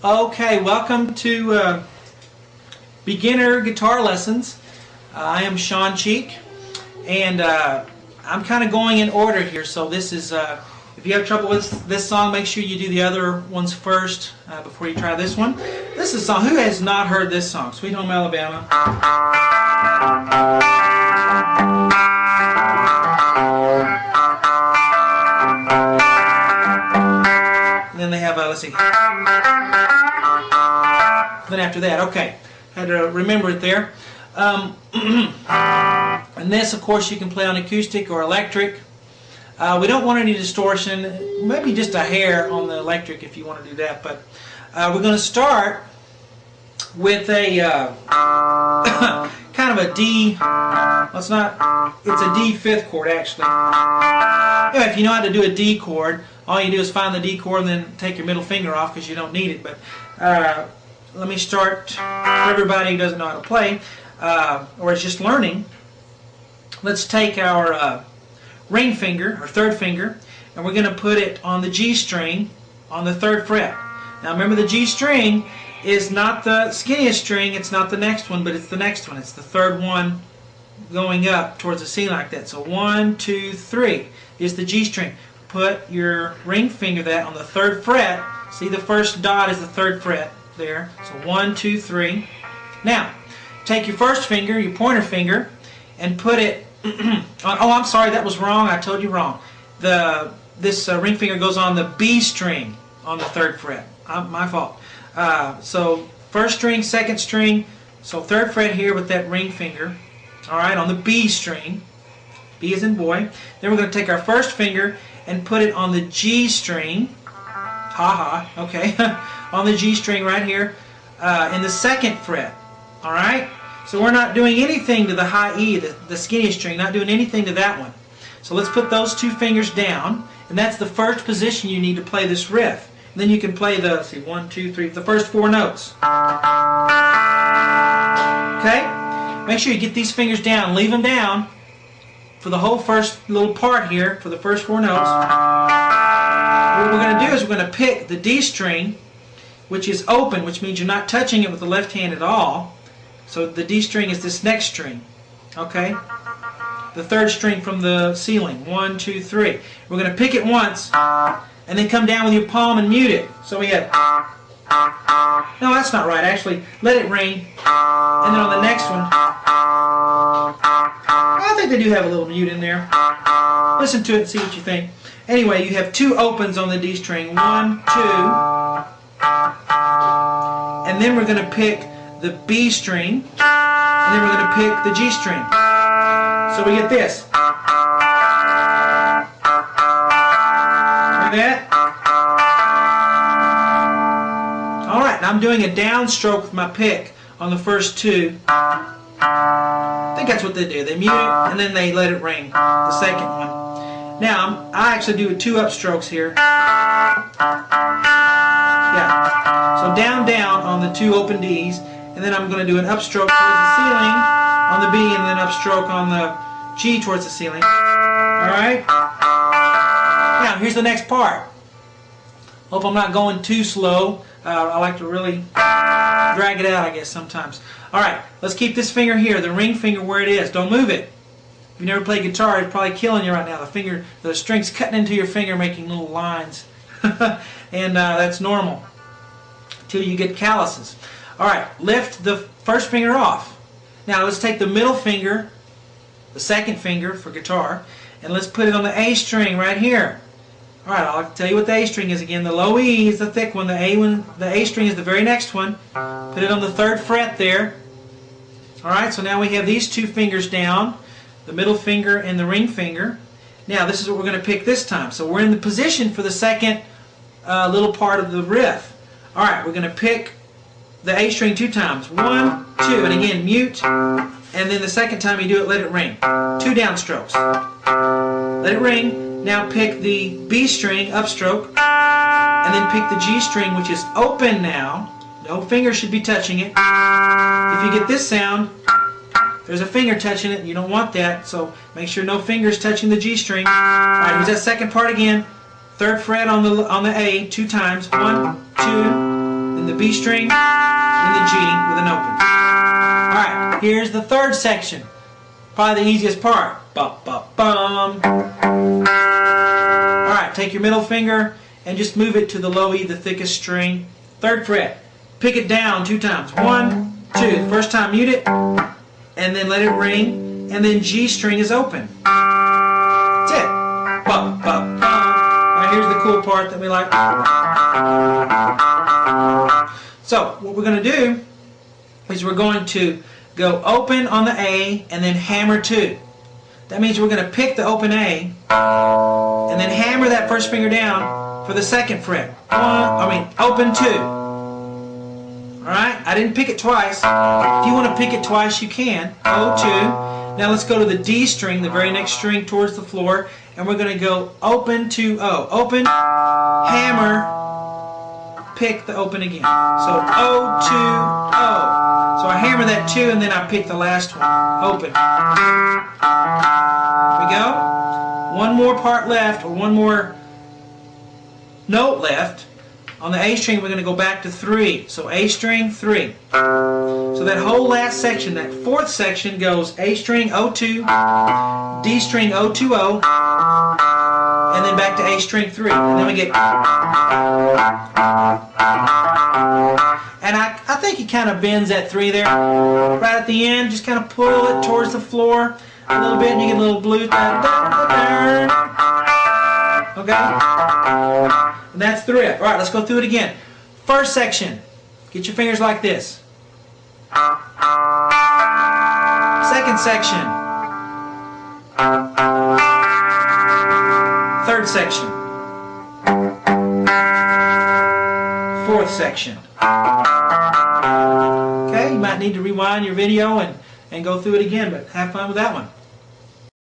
Okay, welcome to beginner guitar lessons. I am Sean Cheek, and I'm kind of going in order here. So this is, if you have trouble with this song, make sure you do the other ones first before you try this one. This is a song. Who has not heard this song? Sweet Home Alabama. And then they have, let's see. Then after that, okay, had to remember it there. And this, of course, you can play on acoustic or electric. We don't want any distortion, maybe just a hair on the electric if you want to do that. But we're going to start with a kind of a D. Well, it's not. It's a D fifth chord actually. Yeah, if you know how to do a D chord, all you do is find the D chord and then take your middle finger off because you don't need it. But let me start for everybody who doesn't know how to play or is just learning. Let's take our ring finger, or third finger, and we're going to put it on the G string on the 3rd fret. Now remember, the G string is not the skinniest string, it's not the next one, but it's the next one. It's the 3rd one going up towards the C like that. So 1, 2, 3 is the G string. Put your ring finger that on the 3rd fret. See, the first dot is the 3rd fret there. So 1, 2, 3. Now, take your first finger, your pointer finger, and put it on, oh, I'm sorry, that was wrong. I told you wrong. This ring finger goes on the B string on the 3rd fret. My fault. So first string, second string, so 3rd fret here with that ring finger. All right, on the B string. B as in boy. Then we're going to take our first finger and put it on the G string. Okay. On the G string right here in the 2nd fret. All right. So we're not doing anything to the high E, the skinny string, not doing anything to that one. So let's put those 2 fingers down, and that's the first position you need to play this riff. And then you can play the, let's see, 1, 2, 3, the first 4 notes. Okay? Make sure you get these fingers down, leave them down for the whole first little part here, for the first 4 notes. What we're going to do is we're going to pick the D string, which is open, which means you're not touching it with the left hand at all. So the D string is this next string, okay? The 3rd string from the ceiling. 1, 2, 3. We're going to pick it once, and then come down with your palm and mute it. So we have. No, that's not right. Actually, let it ring, and then on the next one, I think they do have a little mute in there. Listen to it and see what you think. Anyway, you have 2 opens on the D string. 1, 2, and then we're going to pick the B string, and then we're going to pick the G string. So we get this. Hear that? Alright, now I'm doing a downstroke with my pick on the first 2. I think that's what they do. They mute it, and then they let it ring, the second one. Now, I actually do 2 upstrokes here. Yeah. So down, down on the 2 open Ds. And then I'm going to do an upstroke towards the ceiling on the B, and then upstroke on the G towards the ceiling. Alright? Now, here's the next part. Hope I'm not going too slow. I like to really drag it out, I guess, sometimes. Alright, let's keep this finger here, the ring finger, where it is. Don't move it. If you never played guitar, it's probably killing you right now. The string's cutting into your finger, making little lines. And that's normal until you get calluses. Alright, lift the first finger off. Now let's take the middle finger, the 2nd finger for guitar, and let's put it on the A string right here. Alright, I'll tell you what the A string is again. The low E is the thick one, the A string is the very next one. Put it on the 3rd fret there. Alright, so now we have these 2 fingers down, the middle finger and the ring finger. Now this is what we're going to pick this time. So we're in the position for the 2nd little part of the riff. Alright, we're going to pick the A string 2 times. 1, 2, and again mute, and then the 2nd time you do it, let it ring. 2 downstrokes. Let it ring. Now pick the B string, upstroke, and then pick the G string, which is open now. No finger should be touching it. If you get this sound, there's a finger touching it, and you don't want that, so make sure no fingers touching the G string. Alright, here's that 2nd part again. 3rd fret on the A 2 times. 1, 2. Then then the B string, then the G with an open. Alright, here's the third section. Probably the easiest part. Ba-ba-bum. Alright, take your middle finger and just move it to the low E, the thickest string. 3rd fret. Pick it down 2 times. 1, 2. First time mute it, and then let it ring, and then G string is open. That's it. Ba-ba-bum. Alright, here's the cool part that we like. So, what we're going to do is we're going to go open on the A and then hammer 2. That means we're going to pick the open A and then hammer that first finger down for the 2nd fret. Open 2. Alright, I didn't pick it twice. If you want to pick it twice, you can. O2. Now let's go to the D string, the very next string towards the floor, and we're going to go open to O. Open, hammer, pick the open again. So O, 2, O. So I hammer that 2 and then I pick the last one. Open. There we go. One more part left, or one more note left. On the A string we're going to go back to 3. So A string, 3. So that whole last section, that 4th section goes A string, O2, D string, O2, O, and then back to A string, 3. And then we get... And I think it kind of bends that 3 there. Right at the end, just kind of pull it towards the floor a little bit and you get a little blue. Okay? And that's the riff. Alright, let's go through it again. First section. Get your fingers like this. 2nd section. 3rd section. 4th section. Okay, you might need to rewind your video and go through it again, but have fun with that one.